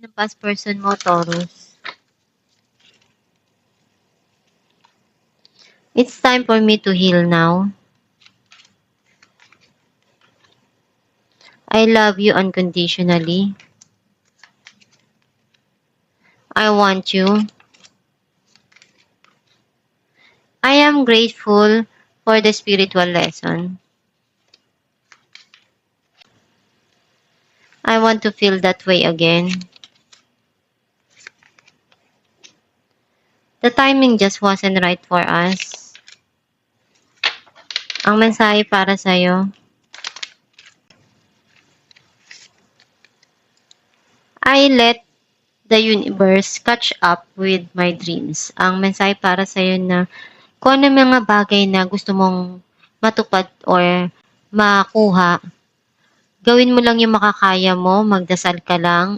Ng past person mo, Taurus. It's time for me to heal now. I love you unconditionally. I want you. I am grateful for the spiritual lesson. I want to feel that way again. The timing just wasn't right for us. Ang mensahe para sa'yo. I let the universe catch up with my dreams. Ang mensahe para sa'yo na kung ano mga bagay na gusto mong matupad or makuha, gawin mo lang yung makakaya mo, magdasal ka lang,